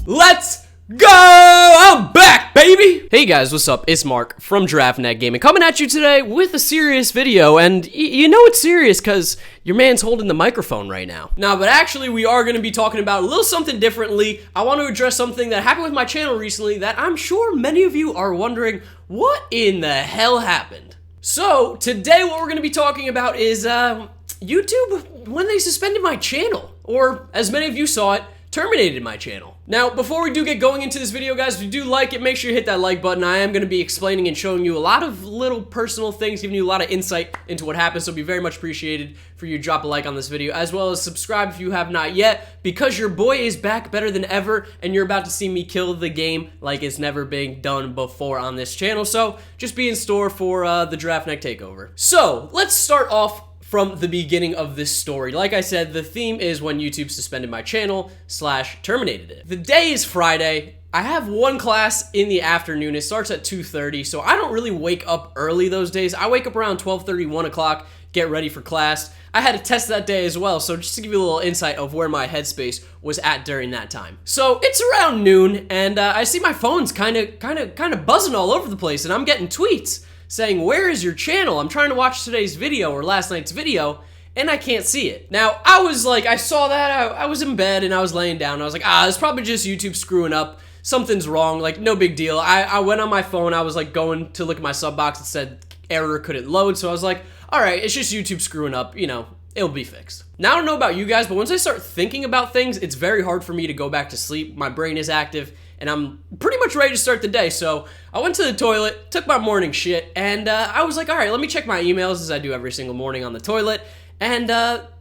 Let's go! I'm back, baby! Hey guys, what's up? It's Mark from GiraffeNet Gaming coming at you today with a serious video, and you know it's serious because your man's holding the microphone right now. But actually we are going to be talking about a little something differently. I want to address something that happened with my channel recently that I'm sure many of you are wondering, what in the hell happened? So, today what we're going to be talking about is, YouTube, when they suspended my channel, or as many of you saw it, terminated my channel. Now, before we do get going into this video, guys, if you do like it, make sure you hit that like button. I am going to be explaining and showing you a lot of little personal things, giving you a lot of insight into what happened, so it'd be very much appreciated for you to drop a like on this video, as well as subscribe if you have not yet, because your boy is back better than ever, and you're about to see me kill the game like it's never been done before on this channel, so just be in store for the GiraffeNet takeover. So, let's start off from the beginning of this story. Like I said, the theme is when YouTube suspended my channel / terminated it. The day is Friday. I have one class in the afternoon. It starts at 2:30, so I don't really wake up early those days. I wake up around 12:30, 1 o'clock, get ready for class. I had a test that day as well, so just to give you a little insight of where my headspace was at during that time. So it's around noon, and I see my phone's kind of buzzing all over the place, and I'm getting tweets saying, "Where is your channel? I'm trying to watch today's video or last night's video, and I can't see it." Now, I was like, I saw that, I was in bed, and I was laying down, and I was like, it's probably just YouTube screwing up. Something's wrong, like, no big deal. I went on my phone, I was like going to look at my sub box, it said error couldn't load, so I was like, alright, it's just YouTube screwing up, you know, it'll be fixed. Now, I don't know about you guys, but once I start thinking about things, it's very hard for me to go back to sleep. My brain is active, and I'm pretty much ready to start the day. So I went to the toilet, took my morning shit, and I was like, all right, let me check my emails, as I do every single morning on the toilet. And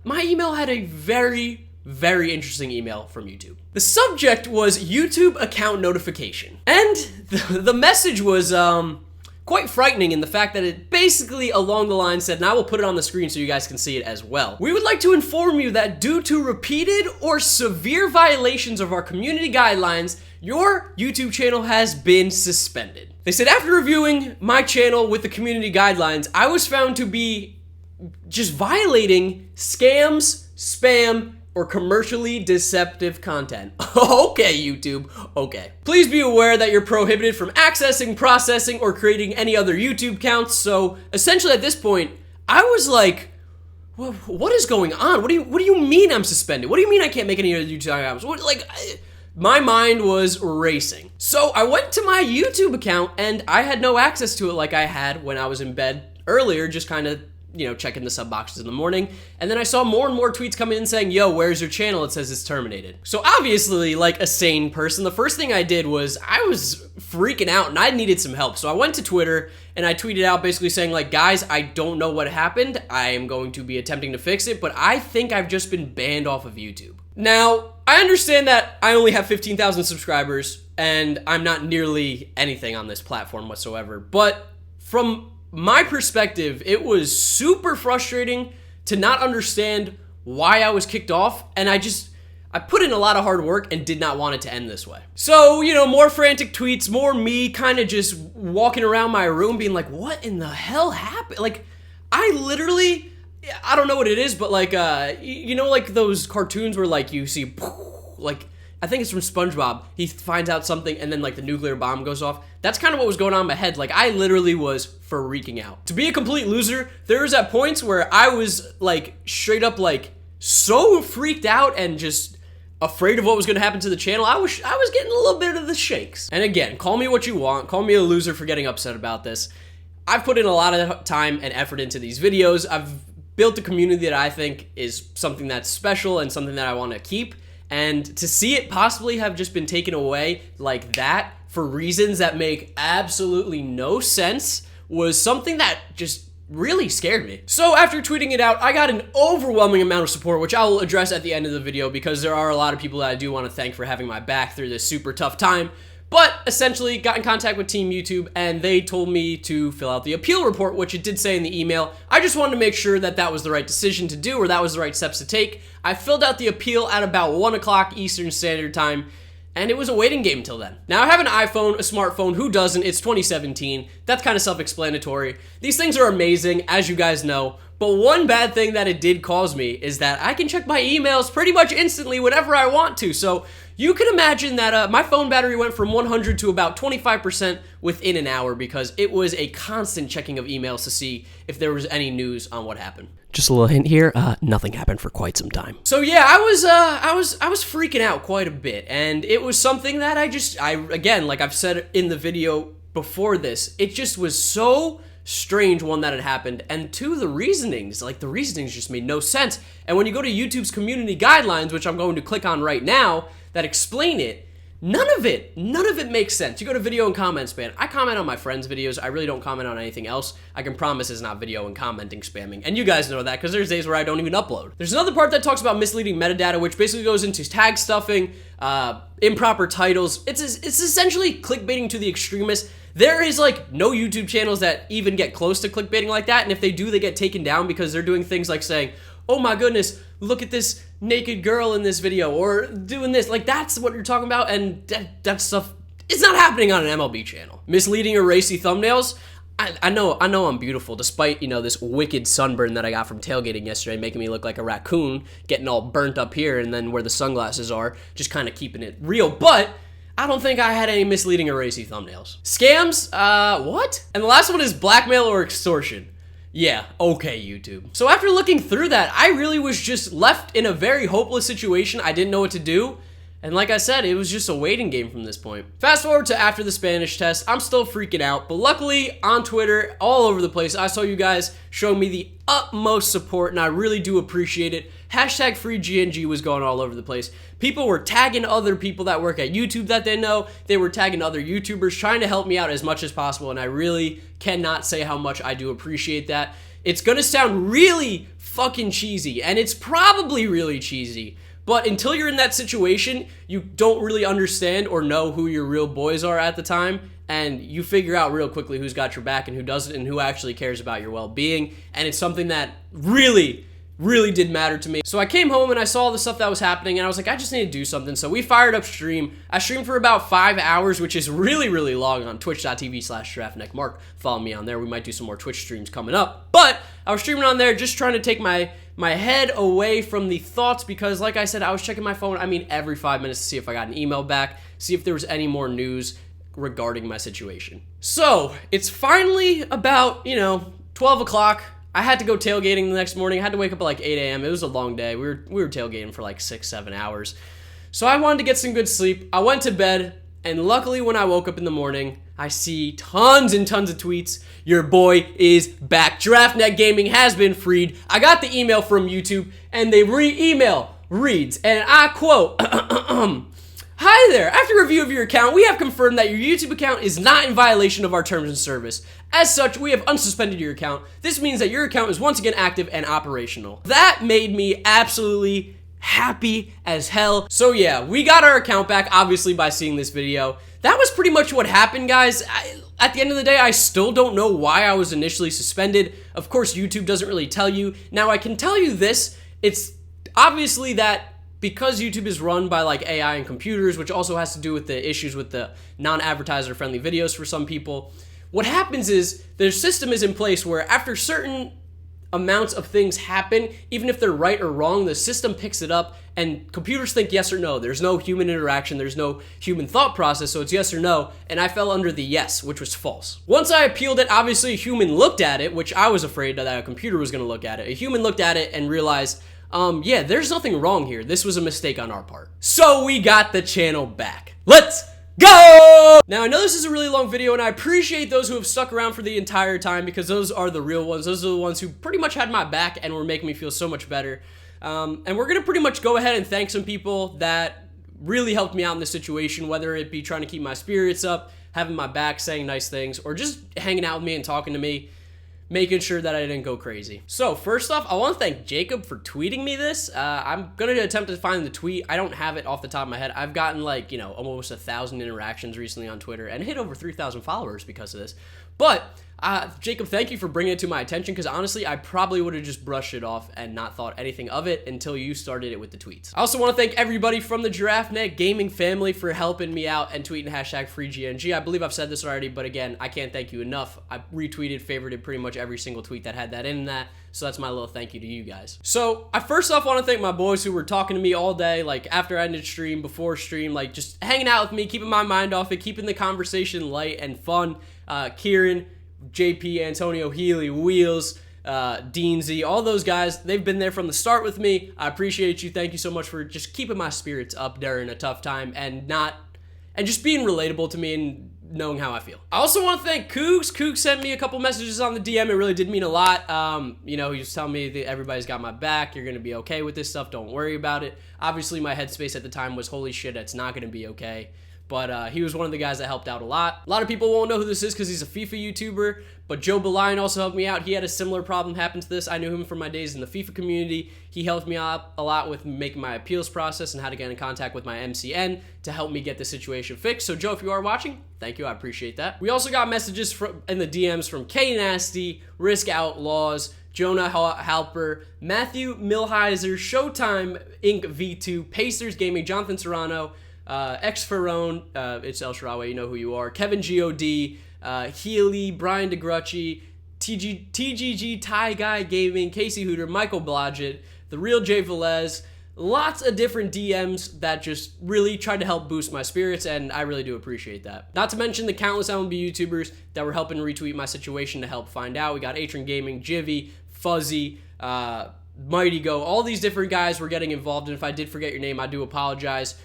my email had a very interesting email from YouTube. The subject was YouTube account notification. And the message was quite frightening in the fact that it basically along the line said, and I will put it on the screen so you guys can see it as well. "We would like to inform you that due to repeated or severe violations of our community guidelines, your YouTube channel has been suspended." They said, "After reviewing my channel with the community guidelines, I was found to be just violating scams, spam, or commercially deceptive content." Okay, YouTube, okay. "Please be aware that you're prohibited from accessing, processing, or creating any other YouTube accounts." So essentially at this point, I was like, well, what is going on? What do you mean I'm suspended? What do you mean I can't make any other YouTube accounts? My mind was racing. So I went to my YouTube account and I had no access to it like I had when I was in bed earlier, just kind of, you know, checking the sub boxes in the morning. And then I saw more and more tweets coming in saying, "Yo, where's your channel? It says it's terminated." So obviously, like a sane person, the first thing I did was I was freaking out and I needed some help. So I went to Twitter and I tweeted out basically saying, like, "Guys, I don't know what happened. I am going to be attempting to fix it, but I think I've just been banned off of YouTube." Now, I understand that I only have 15,000 subscribers and I'm not nearly anything on this platform whatsoever, but from my perspective, it was super frustrating to not understand why I was kicked off, and I put in a lot of hard work and did not want it to end this way. So, you know, more frantic tweets, more me kind of just walking around my room being like, what in the hell happened? Like, I literally, I don't know what it is, but like, you know, like those cartoons where like you see, like, I think it's from SpongeBob. He finds out something and then like the nuclear bomb goes off. That's kind of what was going on in my head. Like, I literally was freaking out. To be a complete loser, there was at points where I was like straight up like so freaked out and just afraid of what was going to happen to the channel. I was getting a little bit of the shakes. And again, call me what you want. Call me a loser for getting upset about this. I've put in a lot of time and effort into these videos. I've built a community that I think is something that's special and something that I want to keep. And to see it possibly have just been taken away like that for reasons that make absolutely no sense was something that just really scared me. So after tweeting it out, I got an overwhelming amount of support, which I will address at the end of the video because there are a lot of people that I do want to thank for having my back through this super tough time. But essentially got in contact with Team YouTube and they told me to fill out the appeal report, which it did say in the email. I just wanted to make sure that that was the right decision to do or that was the right steps to take. I filled out the appeal at about 1 o'clock Eastern Standard Time. and it was a waiting game until then. Now I have an iPhone, a smartphone, who doesn't? It's 2017. That's kind of self-explanatory. These things are amazing, as you guys know, but one bad thing that it did cause me is that I can check my emails pretty much instantly whenever I want to. So you can imagine that my phone battery went from 100 to about 25% within an hour because it was a constant checking of emails to see if there was any news on what happened. Just a little hint here, nothing happened for quite some time. So yeah, I was freaking out quite a bit, and it was something that again, like I've said in the video before this, it just was so strange, one, that had happened, and two, the reasonings just made no sense. And when you go to YouTube's community guidelines, which I'm going to click on right now, that explain it, none of it makes sense. You go to video and comment spam. I comment on my friends' videos. I really don't comment on anything else. I can promise it's not video and commenting spamming. And you guys know that because there's days where I don't even upload. There's another part that talks about misleading metadata, which basically goes into tag stuffing, improper titles. It's essentially clickbaiting to the extremists. There is like no YouTube channels that even get close to clickbaiting like that, and if they do, they get taken down because they're doing things like saying, oh my goodness, look at this naked girl in this video, or doing this. Like, that's what you're talking about, and that stuff is not happening on an MLB channel. Misleading or racy thumbnails. I know I'm beautiful, despite, you know, this wicked sunburn that I got from tailgating yesterday, making me look like a raccoon, getting all burnt up here, and then where the sunglasses are, just kind of keeping it real, but I don't think I had any misleading or racy thumbnails. Scams? What? And the last one is blackmail or extortion. Yeah, okay, YouTube. So after looking through that, I really was just left in a very hopeless situation. I didn't know what to do. And like I said, it was just a waiting game from this point. Fast forward to after the Spanish test, I'm still freaking out, but luckily on Twitter, all over the place, I saw you guys showing me the utmost support, and I really do appreciate it. Hashtag FreeGNG was going all over the place. People were tagging other people that work at YouTube that they know. They were tagging other YouTubers, trying to help me out as much as possible, and I really cannot say how much I do appreciate that. It's gonna sound really fucking cheesy, and it's probably really cheesy, but until you're in that situation, you don't really understand or know who your real boys are at the time, and you figure out real quickly who's got your back and who doesn't, and who actually cares about your well-being, and it's something that really did matter to me. So I came home and I saw the stuff that was happening, and I was like, I just need to do something. So we fired up stream. I streamed for about 5 hours, which is really long, on twitch.tv/draftneckmark. Follow me on there. We might do some more Twitch streams coming up. But I was streaming on there just trying to take my head away from the thoughts, because like I said, I was checking my phone, every 5 minutes to see if I got an email back, see if there was any more news regarding my situation. So it's finally about, 12 o'clock. I had to go tailgating the next morning. I had to wake up at like 8 a.m. It was a long day. We were tailgating for like 6-7 hours. So I wanted to get some good sleep. I went to bed, and luckily when I woke up in the morning, I see tons and tons of tweets. Your boy is back. DraftNet Gaming has been freed. I got the email from YouTube, and the email reads, and I quote, hi there, after review of your account, we have confirmed that your YouTube account is not in violation of our terms of service. As such, we have unsuspended your account. This means that your account is once again active and operational. That made me absolutely happy as hell. So yeah, we got our account back, obviously, by seeing this video. That was pretty much what happened, guys. At the end of the day, I still don't know why I was initially suspended. Of course, YouTube doesn't really tell you. Now, I can tell you this. It's obviously that because YouTube is run by like AI and computers, which also has to do with the issues with the non-advertiser friendly videos for some people, what happens is their system is in place where after certain amounts of things happen, even if they're right or wrong, the system picks it up, and computers think yes or no. There's no human interaction, there's no human thought process, so it's yes or no, and I fell under the yes, which was false. Once I appealed it, obviously a human looked at it, which I was afraid that a computer was going to look at it. A human looked at it and realized, yeah, there's nothing wrong here. This was a mistake on our part. So we got the channel back. Let's go! Now, I know this is a really long video, and I appreciate those who have stuck around for the entire time, because those are the real ones. Those are the ones who pretty much had my back and were making me feel so much better. And we're gonna pretty much go ahead and thank some people that really helped me out in this situation, whether it be trying to keep my spirits up, having my back, saying nice things, or just hanging out with me and talking to me, making sure that I didn't go crazy. So first off, I want to thank Jacob for tweeting me this. I'm going to attempt to find the tweet. I don't have it off the top of my head. I've gotten like, almost 1,000 interactions recently on Twitter and hit over 3,000 followers because of this. But Jacob, thank you for bringing it to my attention, because honestly, I probably would have just brushed it off and not thought anything of it until you started it with the tweets. I also want to thank everybody from the GiraffeNet gaming family for helping me out and tweeting hashtag FreeGNG. I believe I've said this already, but again, I can't thank you enough. I retweeted, favorited pretty much every single tweet that had that in that, so that's my little thank you to you guys. So I first off want to thank my boys who were talking to me all day, like after I ended stream, before stream, like just hanging out with me, keeping my mind off it, keeping the conversation light and fun. Kieran, JP, Antonio, Healy, Wheels, Dean Z, all those guys, they've been there from the start with me. I appreciate you. Thank you so much for just keeping my spirits up during a tough time and just being relatable to me and knowing how I feel. I also want to thank Cougs. Cougs sent me a couple messages on the DM. It really did mean a lot. You know, he was telling me that everybody's got my back. You're going to be okay with this stuff. Don't worry about it. Obviously, my headspace at the time was, holy shit, it's not going to be okay. But he was one of the guys that helped out a lot. A lot of people won't know who this is because he's a FIFA YouTuber, but Joe Belian also helped me out. He had a similar problem happen to this. I knew him from my days in the FIFA community. He helped me out a lot with making my appeals process and how to get in contact with my MCN to help me get the situation fixed. So Joe, if you are watching, thank you. I appreciate that. We also got messages in the DMs from K Nasty, Risk Outlaws, Jonah Halper, Matthew Milheiser, Showtime Inc. V2, Pacers Gaming, Jonathan Serrano, X Ferone, it's El Sharawe, you know who you are, Kevin G.O.D., Healy, Brian DeGrucci, TGG, Ty Guy Gaming, Casey Hooter, Michael Blodgett, The Real Jay Velez, lots of different DMs that just really tried to help boost my spirits, and I really do appreciate that. Not to mention the countless MLB YouTubers that were helping retweet my situation to help find out. We got Atron Gaming, Jivy, Fuzzy, Mighty Go, all these different guys were getting involved, and if I did forget your name, I do apologize.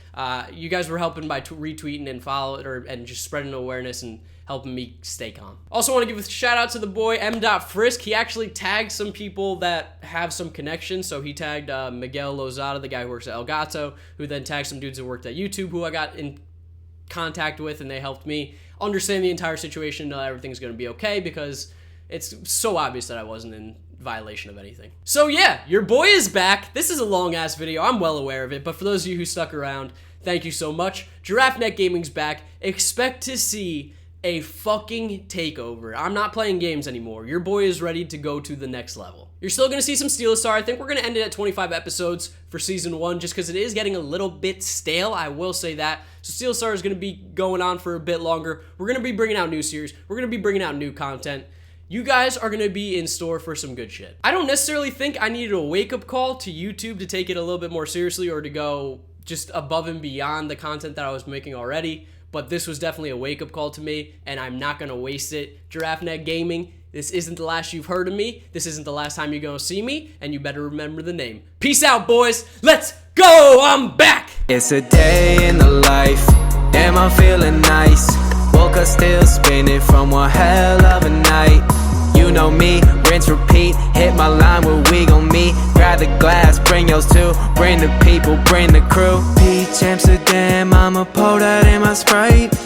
You guys were helping by retweeting and and just spreading awareness and helping me stay calm. Also want to give a shout out to the boy M.Frisk. He actually tagged some people that have some connections. So he tagged Miguel Lozada, the guy who works at El Gato, who then tagged some dudes who worked at YouTube who I got in contact with, and they helped me understand the entire situation, know everything's going to be okay, because it's so obvious that I wasn't in violation of anything. So yeah, your boy is back. This is a long ass video. I'm well aware of it, but for those of you who stuck around, thank you so much. GiraffeNet Gaming's back. Expect to see a fucking takeover. I'm not playing games anymore. Your boy is ready to go to the next level. You're still going to see some Steel Star. I think we're going to end it at 25 episodes for season 1 just because it is getting a little bit stale. I will say that. So Steel Star is going to be going on for a bit longer. We're going to be bringing out new series. We're going to be bringing out new content. You guys are going to be in store for some good shit. I don't necessarily think I needed a wake-up call to YouTube to take it a little bit more seriously or to go just above and beyond the content that I was making already, but this was definitely a wake-up call to me, and I'm not going to waste it. GiraffeNet Gaming, this isn't the last you've heard of me. This isn't the last time you're going to see me, and you better remember the name. Peace out, boys. Let's go. I'm back. It's a day in the life. Damn, I'm feeling nice. Woke up still spinning from one hell of a night. You know me, rinse, repeat, hit my line where we gon' meet. Grab the glass, bring yours too, bring the people, bring the crew. Peach Amsterdam, I'ma pour that in my Sprite.